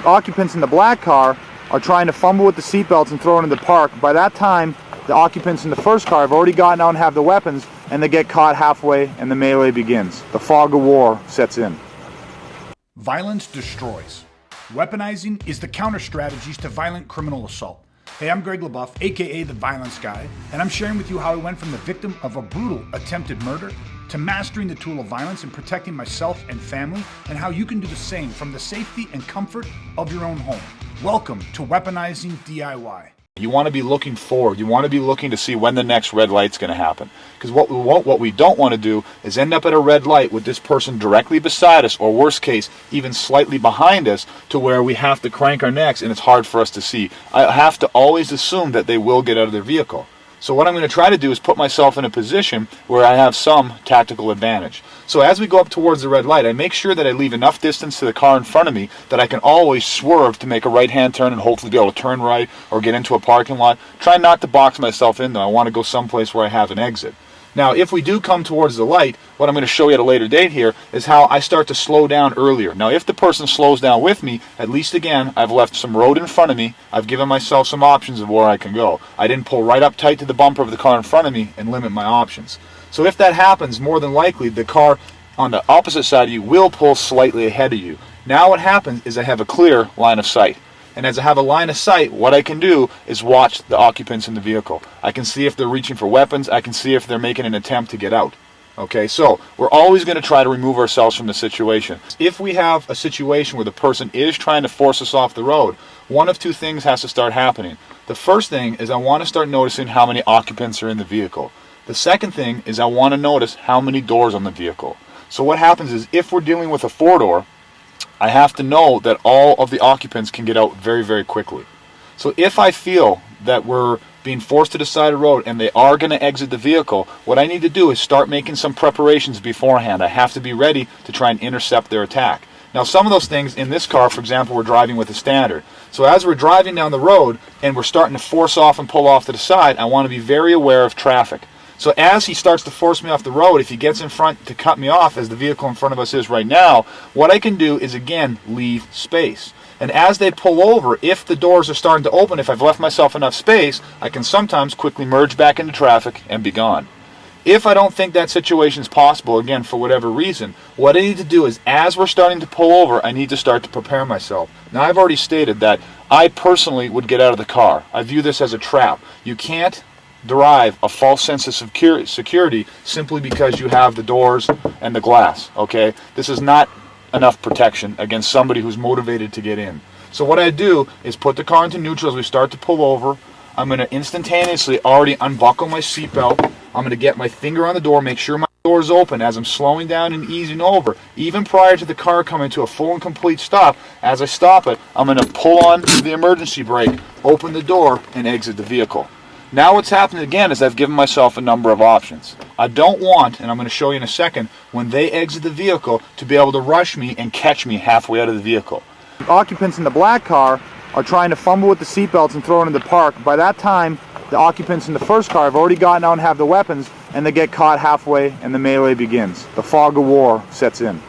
occupants in the black car are trying to fumble with the seatbelts and throw it in the park. By that time, the occupants in the first car have already gotten out and have the weapons, and they get caught halfway and the melee begins. The fog of war sets in. Violence destroys. Weaponizing is the counter strategies to violent criminal assault. Hey, I'm Greg LaBeouf, aka The Violence Guy, and I'm sharing with you how I went from the victim of a brutal attempted murder to mastering the tool of violence and protecting myself and family, and how you can do the same from the safety and comfort of your own home. Welcome to Weaponizing DIY. You want to be looking forward. You want to be looking to see when the next red light's going to happen. Because what we don't want to do is end up at a red light with this person directly beside us, or worst case, even slightly behind us, to where we have to crank our necks and it's hard for us to see. I have to always assume that they will get out of their vehicle. So what I'm going to try to do is put myself in a position where I have some tactical advantage. So as we go up towards the red light, I make sure that I leave enough distance to the car in front of me that I can always swerve to make a right-hand turn and hopefully be able to turn right or get into a parking lot. Try not to box myself in, though. I want to go someplace where I have an exit. Now, if we do come towards the light, what I'm going to show you at a later date here is how I start to slow down earlier. Now, if the person slows down with me, at least again, I've left some road in front of me. I've given myself some options of where I can go. I didn't pull right up tight to the bumper of the car in front of me and limit my options. So if that happens, more than likely, the car on the opposite side of you will pull slightly ahead of you. Now what happens is I have a clear line of sight. And as I have a line of sight, what I can do is watch the occupants in the vehicle. I can see if they're reaching for weapons. I can see if they're making an attempt to get out. Okay, so we're always going to try to remove ourselves from the situation. If we have a situation where the person is trying to force us off the road, one of two things has to start happening. The first thing is I want to start noticing how many occupants are in the vehicle. The second thing is I want to notice how many doors on the vehicle. So what happens is if we're dealing with a four-door, I have to know that all of the occupants can get out very, very quickly. So if I feel that we're being forced to the side of the road and they are going to exit the vehicle, what I need to do is start making some preparations beforehand. I have to be ready to try and intercept their attack. Now, some of those things in this car, for example, we're driving with a standard. So as we're driving down the road and we're starting to force off and pull off to the side, I want to be very aware of traffic. So as he starts to force me off the road, if he gets in front to cut me off, as the vehicle in front of us is right now, what I can do is, again, leave space. And as they pull over, if the doors are starting to open, if I've left myself enough space, I can sometimes quickly merge back into traffic and be gone. If I don't think that situation is possible, again, for whatever reason, what I need to do is, as we're starting to pull over, I need to start to prepare myself. Now, I've already stated that I personally would get out of the car. I view this as a trap. You can't derive a false sense of security simply because you have the doors and the glass, okay? This is not enough protection against somebody who's motivated to get in. So what I do is put the car into neutral as we start to pull over. I'm going to instantaneously already unbuckle my seatbelt. I'm going to get my finger on the door, make sure my door is open as I'm slowing down and easing over. Even prior to the car coming to a full and complete stop, as I stop it, I'm going to pull on the emergency brake, open the door, and exit the vehicle. Now what's happening again is I've given myself a number of options. I don't want, and I'm going to show you in a second, when they exit the vehicle to be able to rush me and catch me halfway out of the vehicle. The occupants in the black car are trying to fumble with the seatbelts and throw it in the park. By that time, the occupants in the first car have already gotten out and have the weapons, and they get caught halfway and the melee begins. The fog of war sets in.